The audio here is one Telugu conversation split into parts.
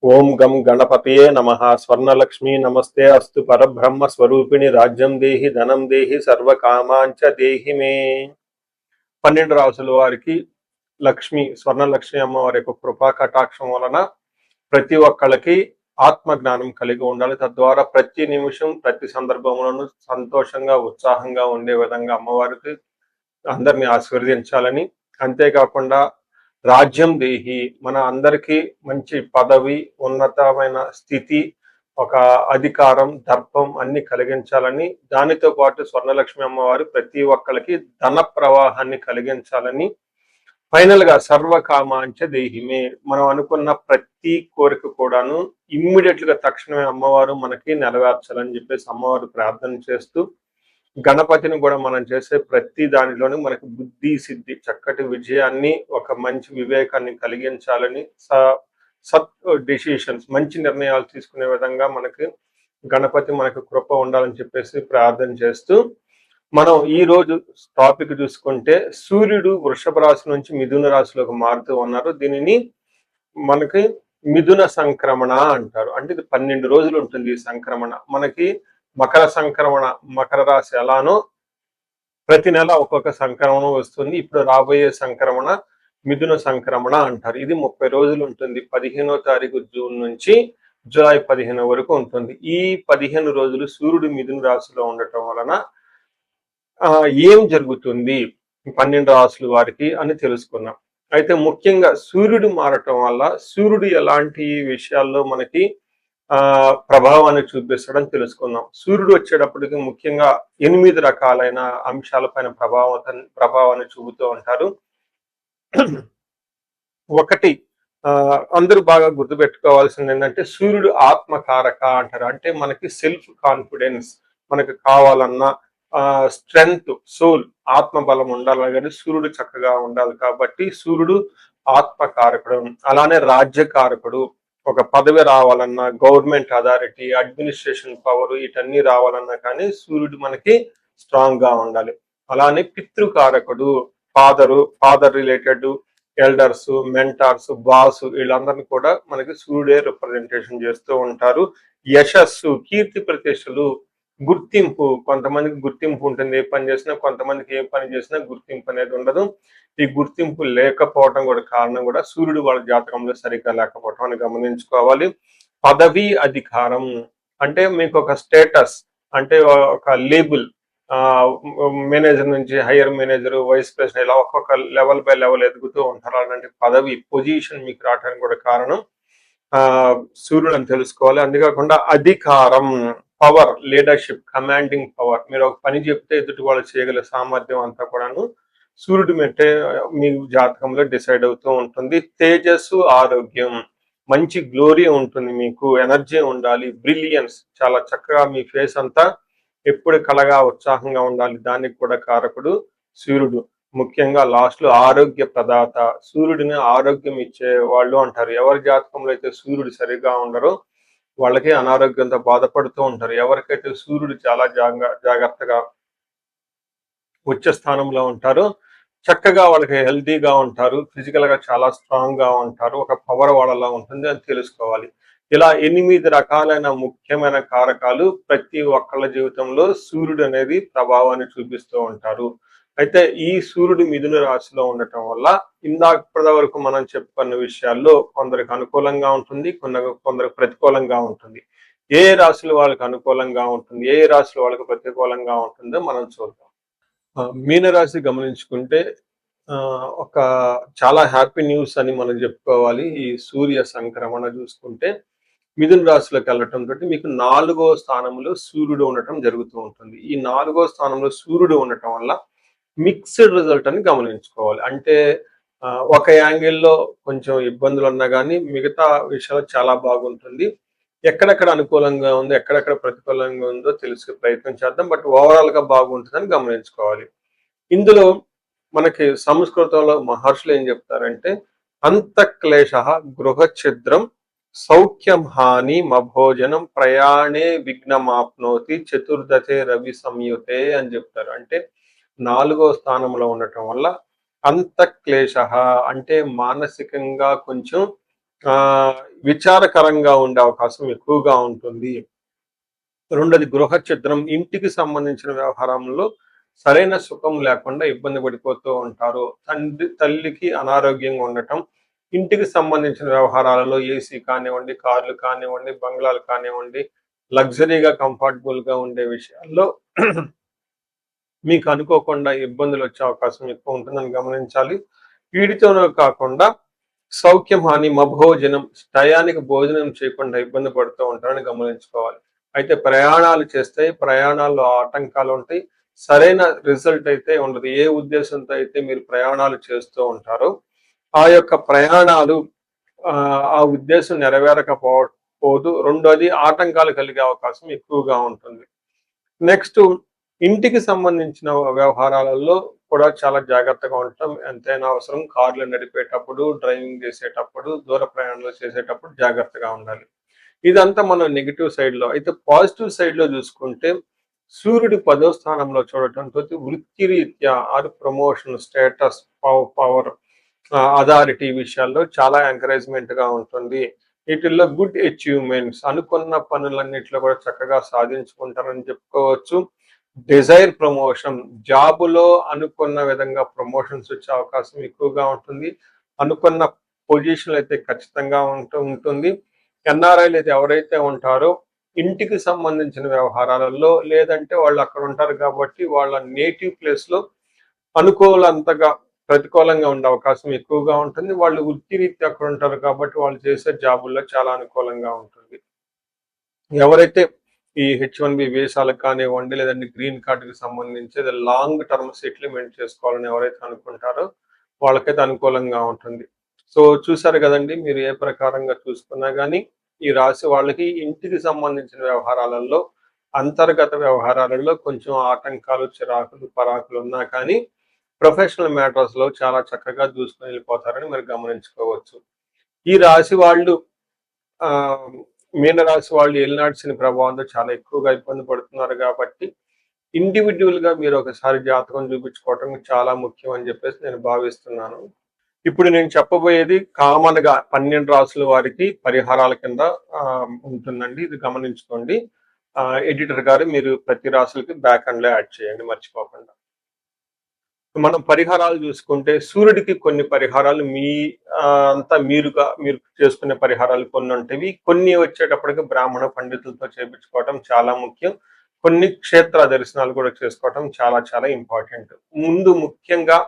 ఓం గం గణపతయే నమః. స్వర్ణలక్ష్మీ నమస్తే అస్తు. పరబ్రహ్మ స్వరూపిణి రాజ్యం దేహి ధనం దేహి సర్వకామాంచ దేహి మే. 12 రాసుల వారికి స్వర్ణలక్ష్మి అమ్మవారి యొక్క కృపా కటాక్షం వలన ప్రతి ఒక్కళ్ళకి ఆత్మ జ్ఞానం కలిగి ఉండాలి. తద్వారా ప్రతి నిమిషం ప్రతి సందర్భంలోనూ సంతోషంగా ఉత్సాహంగా ఉండే విధంగా అమ్మవారికి అందరిని ఆశీర్వదించాలని, అంతేకాకుండా రాజ్యం దేహి, మన అందరికీ మంచి పదవి, ఉన్నతమైన స్థితి, ఒక అధికారం, దర్పం అన్ని కలిగించాలని, దానితో పాటు స్వర్ణలక్ష్మి అమ్మవారు ప్రతి ఒక్కరికి ధన ప్రవాహాన్ని కలిగించాలని, ఫైనల్ గా సర్వకామాంచ దేహిమే, మనం అనుకున్న ప్రతి కోరిక కూడాను ఇమ్మీడియట్ గా తక్షణమే అమ్మవారు మనకి నెరవేర్చాలని చెప్పేసి అమ్మవారు ప్రార్థన చేస్తూ, గణపతిని కూడా మనం చేసే ప్రతి దానిలోనూ మనకి బుద్ధి సిద్ధి చక్కటి విజయాన్ని, ఒక మంచి వివేకాన్ని కలిగించాలని, సత్ డెసిషన్స్ మంచి నిర్ణయాలు తీసుకునే విధంగా మనకి గణపతి మనకు కృప ఉండాలని చెప్పేసి ప్రార్థన చేస్తూ, మనం ఈ రోజు టాపిక్ చూసుకుంటే సూర్యుడు వృషభ రాశి నుంచి మిథున రాశిలోకి మారుతూ ఉన్నారు. దీనిని మనకి మిథున సంక్రమణ అంటారు. అంటే ఇది 12 రోజులు ఉంటుంది ఈ సంక్రమణ. మనకి మకర సంక్రమణ, మకర రాశి ఎలానో ప్రతి నెల ఒక్కొక్క సంక్రమణం వస్తుంది. ఇప్పుడు రాబోయే సంక్రమణ మిథున సంక్రమణ అంటారు. ఇది 30 రోజులు ఉంటుంది. 15వ తారీఖు జూన్ నుంచి జూలై 15 వరకు ఉంటుంది. ఈ 15 రోజులు సూర్యుడు మిథున రాశిలో ఉండటం వలన ఏం జరుగుతుంది 12 రాశుల వారికి అని తెలుసుకున్నాం. అయితే ముఖ్యంగా సూర్యుడు మారటం వల్ల సూర్యుడు ఎలాంటి విషయాల్లో మనకి ప్రభావాన్ని చూపిస్తాడని తెలుసుకుందాం. సూర్యుడు వచ్చేటప్పటికి ముఖ్యంగా 8 రకాలైన అంశాలపైన ప్రభావాన్ని చూపుతూ ఉంటారు. ఒకటి, అందరూ బాగా గుర్తుపెట్టుకోవాల్సింది ఏంటంటే సూర్యుడు ఆత్మకారక అంటారు. అంటే మనకి సెల్ఫ్ కాన్ఫిడెన్స్, మనకు కావాలన్నా స్ట్రెంగ్త్, సోల్, ఆత్మబలం ఉండాలి కానీ సూర్యుడు చక్కగా ఉండాలి. కాబట్టి సూర్యుడు ఆత్మకారకుడు. అలానే రాజ్యకారకుడు, ఒక పదవి రావాలన్నా, గవర్నమెంట్ అథారిటీ, అడ్మినిస్ట్రేషన్ పవర్, వీటన్ని రావాలన్నా కానీ సూర్యుడు మనకి స్ట్రాంగ్ గా ఉండాలి. అలానే పితృకారకుడు, father related elders, mentors, boss, వీళ్ళందరినీ కూడా మనకి సూర్యుడే రిప్రజెంటేషన్ చేస్తూ ఉంటారు. యశస్సు, కీర్తి ప్రతిష్టలు, గుర్తింపు, కొంతమందికి గుర్తింపు ఉంటుంది ఏ పని చేసినా, కొంతమందికి ఏ పని చేసినా గుర్తింపు అనేది ఉండదు. ఈ గుర్తింపు లేకపోవడం కూడా కారణం కూడా సూర్యుడు వాళ్ళ జాతకంలో సరిగ్గా లేకపోవడం అని గమనించుకోవాలి. పదవి, అధికారం అంటే మీకు ఒక స్టేటస్, అంటే ఒక లేబుల్, మేనేజర్ నుంచి హైయర్ మేనేజర్, వైస్ ప్రెసిడెంట్, ఇలా ఒక్కొక్క లెవెల్ బై లెవెల్ ఎదుగుతూ ఉంటారు. అలాంటి పదవి, పొజిషన్ మీకు రావడానికి కూడా కారణం సూర్యుడు అని తెలుసుకోవాలి. అంతేకాకుండా అధికారం, పవర్, లీడర్షిప్, కమాండింగ్ పవర్, మీరు ఒక పని చెప్తే ఎదుటి వాళ్ళు చేయగల సామర్థ్యం అంతా కూడాను సూర్యుడు మెట్టే మీ జాతకంలో డిసైడ్ అవుతూ ఉంటుంది. తేజస్సు, ఆరోగ్యం, మంచి గ్లోరీ ఉంటుంది, మీకు ఎనర్జీ ఉండాలి, బ్రిలియన్స్, చాలా చక్కగా మీ ఫేస్ అంతా ఎప్పుడు కలగా ఉత్సాహంగా ఉండాలి, దానికి కూడా కారకుడు సూర్యుడు. ముఖ్యంగా లాస్ట్ లో ఆరోగ్య ప్రదాత, సూర్యుడిని ఆరోగ్యం ఇచ్చే వాళ్ళు అంటారు. ఎవరి జాతకంలో అయితే సూర్యుడు సరిగా ఉండరో వాళ్ళకి అనారోగ్యంతో బాధపడుతూ ఉంటారు. ఎవరికైతే సూర్యుడు చాలా జాగ్రత్తగా ఉచ్చ స్థానంలో ఉంటారో చక్కగా వాళ్ళకి హెల్తీగా ఉంటారు, ఫిజికల్ గా చాలా స్ట్రాంగ్ గా ఉంటారు, ఒక పవర్ వాళ్ళలా ఉంటుంది అని తెలుసుకోవాలి. ఇలా 8 రకాలైన ముఖ్యమైన కారకాలు ప్రతి ఒక్కళ్ళ జీవితంలో సూర్యుడు అనేది ప్రభావాన్ని చూపిస్తూ ఉంటారు. అయితే ఈ సూర్యుడు మిథున రాశిలో ఉండటం వల్ల ఇప్పటి వరకు మనం చెప్పుకున్న విషయాల్లో కొందరికి అనుకూలంగా ఉంటుంది, కొందరికి ప్రతికూలంగా ఉంటుంది. ఏ రాశులు వాళ్ళకి అనుకూలంగా ఉంటుంది, ఏ రాశులు వాళ్ళకి ప్రతికూలంగా ఉంటుందో మనం చూద్దాం. మీనరాశి గమనించుకుంటే ఒక చాలా హ్యాపీ న్యూస్ అని మనం చెప్పుకోవాలి. ఈ సూర్య సంక్రమణ చూసుకుంటే మిథున రాశిలోకి వెళ్ళటం తోటి మీకు 4వ స్థానంలో సూర్యుడు ఉండటం జరుగుతూ ఉంటుంది. ఈ 4వ స్థానంలో సూర్యుడు ఉండటం వల్ల మిక్స్డ్ రిజల్ట్ అని గమనించుకోవాలి. అంటే ఒక యాంగిల్లో కొంచెం ఇబ్బందులు ఉన్నా కానీ మిగతా విషయాలు చాలా బాగుంటుంది. ఎక్కడెక్కడ అనుకూలంగా ఉందో, ఎక్కడెక్కడ ప్రతికూలంగా ఉందో తెలుసుకు ప్రయత్నం చేద్దాం. బట్ ఓవరాల్ గా బాగుంటుందని గమనించుకోవాలి. ఇందులో మనకి సంస్కృతంలో మహర్షులు ఏం చెప్తారంటే అంతఃక్లేశ గృహఛిద్రం సౌఖ్యం హాని మభోజనం ప్రయాణే విఘ్నమాప్నోతి చతుర్దశే రవి సంయుతే అని చెప్తారు. అంటే 4వ స్థానంలో ఉండటం వల్ల అంతఃక్లేశ అంటే మానసికంగా కొంచెం ఆ విచారకరంగా ఉండే అవకాశం ఎక్కువగా ఉంటుంది. రెండోది గృహ ఛిద్రం, ఇంటికి సంబంధించిన వ్యవహారంలో సరైన సుఖం లేకుండా ఇబ్బంది పడిపోతూ ఉంటారు. తల్లికి అనారోగ్యంగా ఉండటం, ఇంటికి సంబంధించిన వ్యవహారాలలో ఏసీ కానివ్వండి, కార్లు కానివ్వండి, బంగ్లాలు కానివ్వండి, లగ్జరీగా కంఫర్టబుల్గా ఉండే విషయాల్లో మీకు అనుకోకుండా ఇబ్బందులు వచ్చే అవకాశం ఎక్కువ ఉంటుందని గమనించాలి. వీటితోనే కాకుండా సౌఖ్యం హాని మభోజనం, టయానికి భోజనం చేయకుండా ఇబ్బంది పడుతూ ఉంటారని గమనించుకోవాలి. అయితే ప్రయాణాలు చేస్తే ప్రయాణాల్లో ఆటంకాలు ఉంటాయి. సరైన రిజల్ట్ అయితే ఉండదు. ఏ ఉద్దేశంతో అయితే మీరు ప్రయాణాలు చేస్తూ ఉంటారో ఆ యొక్క ప్రయాణాలు ఆ ఉద్దేశం నెరవేరకపోదు. రెండోది ఆటంకాలు కలిగే అవకాశం ఎక్కువగా ఉంటుంది. నెక్స్ట్ ఇంటికి సంబంధించిన వ్యవహారాలలో కూడా చాలా జాగ్రత్తగా ఉండటం ఎంతైనా అవసరం. కార్లు నడిపేటప్పుడు, డ్రైవింగ్ చేసేటప్పుడు, దూర ప్రయాణాలు చేసేటప్పుడు జాగ్రత్తగా ఉండాలి. ఇదంతా మనం నెగిటివ్ సైడ్లో. అయితే పాజిటివ్ సైడ్లో చూసుకుంటే సూర్యుడు 10వ స్థానంలో చూడటంతో వృత్తిరీత్యా ప్రమోషన్, స్టేటస్, పవర్, అథారిటీ విషయాల్లో చాలా ఎంకరేజ్మెంట్ గా ఉంటుంది. వీటిల్లో గుడ్ అచీవ్మెంట్స్, అనుకున్న పనులన్నింటిలో కూడా చక్కగా సాధించుకుంటారని చెప్పుకోవచ్చు. డిజైర్ ప్రమోషన్, జాబులో అనుకున్న విధంగా ప్రమోషన్స్ వచ్చే అవకాశం ఎక్కువగా ఉంటుంది. అనుకున్న పొజిషన్ అయితే ఖచ్చితంగా ఉంటుంది. ఎన్ఆర్ఐలు అయితే ఎవరైతే ఉంటారో ఇంటికి సంబంధించిన వ్యవహారాలలో, లేదంటే వాళ్ళు అక్కడ ఉంటారు కాబట్టి వాళ్ళ నేటివ్ ప్లేస్ లో అనుకూలంతగా ప్రతికూలంగా ఉండే అవకాశం ఎక్కువగా ఉంటుంది. వాళ్ళు వృత్తిరీత్యా అక్కడ ఉంటారు కాబట్టి వాళ్ళు చేసే జాబుల్లో చాలా అనుకూలంగా ఉంటుంది. ఎవరైతే ఈ H1B వీసాలకు కానివ్వండి, లేదంటే గ్రీన్ కార్డుకి సంబంధించి లాంగ్ టర్మ్ సెటిల్మెంట్ చేసుకోవాలని ఎవరైతే అనుకుంటారో వాళ్ళకైతే అనుకూలంగా ఉంటుంది. సో చూసారు కదండి, మీరు ఏ ప్రకారంగా చూసుకున్నా కానీ ఈ రాశి వాళ్ళకి ఇంటికి సంబంధించిన వ్యవహారాలలో, అంతర్గత వ్యవహారాలలో కొంచెం ఆటంకాలు, చిరాకులు, పరాకులు ఉన్నా కానీ ప్రొఫెషనల్ మ్యాటర్స్ లో చాలా చక్కగా దూసుకొని వెళ్ళిపోతారని మీరు గమనించుకోవచ్చు. ఈ రాశి వాళ్ళు ఆ మీనరాశి వాళ్ళు ఏలినాటి శని ప్రభావంతో చాలా ఎక్కువగా ఇబ్బంది పడుతున్నారు కాబట్టి ఇండివిడ్యువల్ గా మీరు ఒకసారి జాతకం చూపించుకోవటం చాలా ముఖ్యం అని చెప్పేసి నేను భావిస్తున్నాను. ఇప్పుడు నేను చెప్పబోయేది కామన్ గా 12 రాసుల వారికి పరిహారాల కింద ఉంటుందండి. ఇది గమనించుకోండి. ఎడిటర్ గారు మీరు ప్రతి రాసులకి బ్యాక్ అండ్ లో యాడ్ చేయండి మర్చిపోకుండా. మనం పరిహారాలు చూసుకుంటే సూర్యుడికి కొన్ని పరిహారాలు మీరు చేసుకునే పరిహారాలు కొన్ని ఉంటాయి. కొన్ని వచ్చేటప్పటికి బ్రాహ్మణ పండితులతో చేపించుకోవటం చాలా ముఖ్యం. కొన్ని క్షేత్ర దర్శనాలు కూడా చేసుకోవటం చాలా చాలా ఇంపార్టెంట్. ముందు ముఖ్యంగా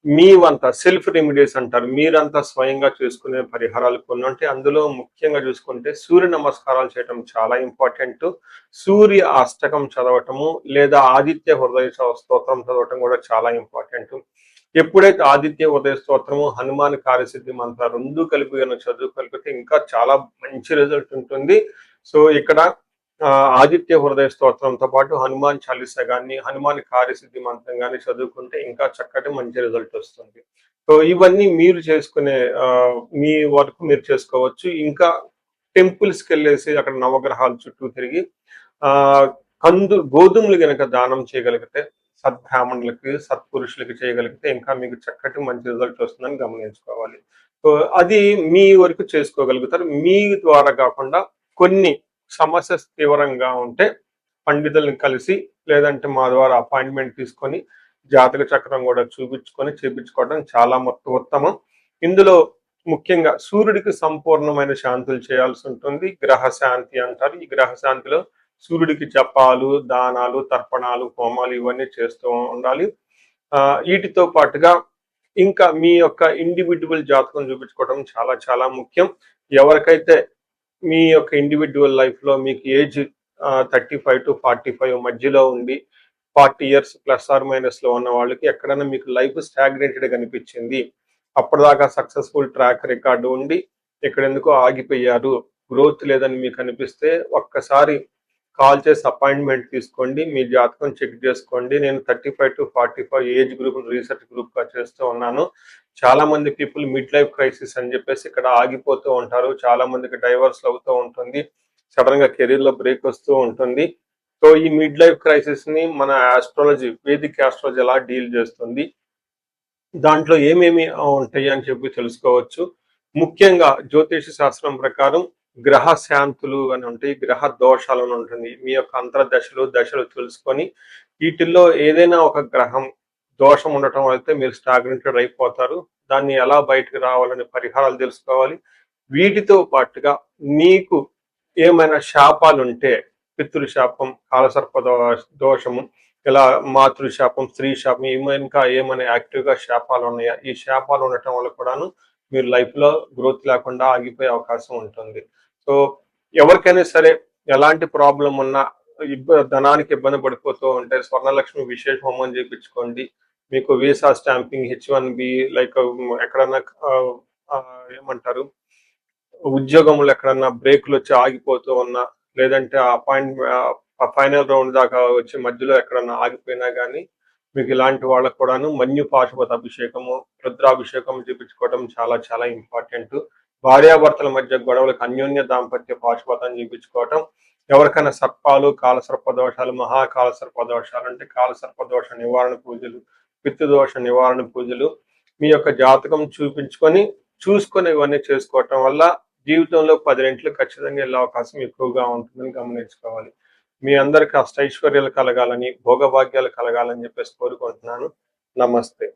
మీవంతా సెల్ఫ్ రెమెడీస్ అంటారు, మీరంతా స్వయంగా చేసుకునే పరిహారాలు కొన్ని ఉంటాయి. అందులో ముఖ్యంగా చూసుకుంటే సూర్య నమస్కారాలు చేయటం చాలా ఇంపార్టెంట్. సూర్య అష్టకం చదవటము లేదా ఆదిత్య హృదయ స్తోత్రం చదవటం కూడా చాలా ఇంపార్టెంట్. ఎప్పుడైతే ఆదిత్య హృదయ స్తోత్రము, హనుమాన్ కార్యసిద్ధి మంత్ర రెండు కలిపి చదువుకలిపితే ఇంకా చాలా మంచి రిజల్ట్ ఉంటుంది. సో ఇక్కడ ఆదిత్య హృదయ స్తోత్రంతో పాటు హనుమాన్ చాలీసా కానీ, హనుమాన్ కార్యసిద్ధి మంత్రం కానీ చదువుకుంటే ఇంకా చక్కటి మంచి రిజల్ట్ వస్తుంది. సో ఇవన్నీ మీరు చేసుకునే మీ వరకు మీరు చేసుకోవచ్చు. ఇంకా టెంపుల్స్కి వెళ్ళేసి అక్కడ నవగ్రహాల చుట్టూ తిరిగి గోధుమలు గనక దానం చేయగలిగితే, సద్బ్రాహ్మణులకి, సత్పురుషులకి చేయగలిగితే ఇంకా మీకు చక్కటి మంచి రిజల్ట్ వస్తుందని గమనించుకోవాలి. సో అది మీ వరకు చేసుకోగలుగుతారు. మీ ద్వారా కాకుండా కొన్ని సమస్య తీవ్రంగా ఉంటే పండితుల్ని కలిసి, లేదంటే మా ద్వారా అపాయింట్మెంట్ తీసుకొని జాతక చక్రం కూడా చూపించుకొని చేపించుకోవడం చాలా ఉత్తమం. ఇందులో ముఖ్యంగా సూర్యుడికి సంపూర్ణమైన శాంతులు చేయాల్సి ఉంటుంది. గ్రహ శాంతి అంటారు. ఈ గ్రహ శాంతిలో సూర్యుడికి జపాలు, దానాలు, తర్పణాలు, హోమాలు ఇవన్నీ చేస్తూ ఉండాలి. వీటితో పాటుగా ఇంకా మీ యొక్క ఇండివిడ్యువల్ జాతకం చూపించుకోవడం చాలా చాలా ముఖ్యం. ఎవరికైతే మీ యొక్క ఇండివిడ్యువల్ లైఫ్ లో మీకు ఏజ్ 35 to 45 మధ్యలో ఉండి 40 years ప్లస్ ఆర్ మైనస్ లో ఉన్న వాళ్ళకి ఎక్కడైనా మీకు లైఫ్ స్టాగ్నేటెడ్ కనిపించింది, అప్పటిదాకా సక్సెస్ఫుల్ ట్రాక్ రికార్డు ఉండి ఇక్కడ ఎందుకో ఆగిపోయారు, గ్రోత్ లేదని మీకు అనిపిస్తే ఒక్కసారి కాల్ చేసి అపాయింట్మెంట్ తీసుకోండి. మీ జాతకం చెక్ చేసుకోండి. నేను 35 to 45 age group research group గా చేస్తూ ఉన్నాను. చాలా మంది పీపుల్ మిడ్ లైఫ్ క్రైసిస్ అని చెప్పేసి ఇక్కడ ఆగిపోతూ ఉంటారు. చాలా మందికి డైవర్స్ అవుతూ ఉంటుంది. సడన్ గా కెరీర్ లో బ్రేక్ వస్తూ ఉంటుంది. సో ఈ మిడ్ లైఫ్ క్రైసిస్ ని మన ఆస్ట్రాలజీ, వేదిక్ ఆస్ట్రాలజీ ఎలా డీల్ చేస్తుంది, దాంట్లో ఏమేమి ఉంటాయి అని చెప్పి తెలుసుకోవచ్చు. ముఖ్యంగా జ్యోతిష శాస్త్రం ప్రకారం గ్రహ శాంతులు అని ఉంటాయి, గ్రహ దోషాలు అని ఉంటుంది. మీ యొక్క అంతర్దశలు దశలు తెలుసుకొని వీటిల్లో ఏదైనా ఒక గ్రహం దోషం ఉండటం అయితే మీరు స్టాగ్నెంటెడ్ అయిపోతారు. దాన్ని ఎలా బయటకు రావాలని పరిహారాలు తెలుసుకోవాలి. వీటితో పాటుగా మీకు ఏమైనా శాపాలుంటే పితృశాపం, కాలసర్ప దోషము, ఇలా మాతృశాపం, స్త్రీ శాపం, ఇంకా ఏమైనా యాక్టివ్గా శాపాలు ఉన్నాయా? ఈ శాపాలు ఉండటం వల్ల కూడాను మీరు లైఫ్లో గ్రోత్ లేకుండా ఆగిపోయే అవకాశం ఉంటుంది. సో ఎవరికైనా సరే ఎలాంటి ప్రాబ్లం ఉన్నా ధనానికి ఇబ్బంది పడిపోతూ ఉంటే స్వర్ణలక్ష్మి విశేష హోమం చేయించుకోండి. మీకు వీసా స్టాంపింగ్, H1B, లైక్ ఎక్కడన్నా ఏమంటారు, ఉద్యోగంలో ఎక్కడన్నా బ్రేకులు వచ్చి ఆగిపోతూ ఉన్నా, లేదంటే ఫైనల్ రౌండ్ దాకా వచ్చి మధ్యలో ఎక్కడన్నా ఆగిపోయినా కానీ మీకు ఇలాంటి వాళ్ళకు కూడాను మన్యు పాశుపత అభిషేకము, రుద్రాభిషేకం చేయించుకోవడం చాలా చాలా ఇంపార్టెంట్. భార్యాభర్తల మధ్య గొడవలకు అన్యోన్య దాంపత్య పాశుపతం చేయించుకోవటం. ఎవరికైనా సర్పాలు, కాలసర్ప దోషాలు, మహాకాల సర్ప దోషాలు అంటే కాలసర్ప దోష నివారణ పూజలు, పితృదోష నివారణ పూజలు మీ యొక్క జాతకం చూసుకొని ఇవన్నీ చేసుకోవటం వల్ల జీవితంలో 10 రెట్లు ఖచ్చితంగా వెళ్ళే అవకాశం ఎక్కువగా ఉంటుందని గమనించుకోవాలి. మీ అందరికి అష్టైశ్వర్యాలు కలగాలని, భోగభాగ్యాలు కలగాలని చెప్పేసి కోరుకుంటున్నాను. నమస్తే.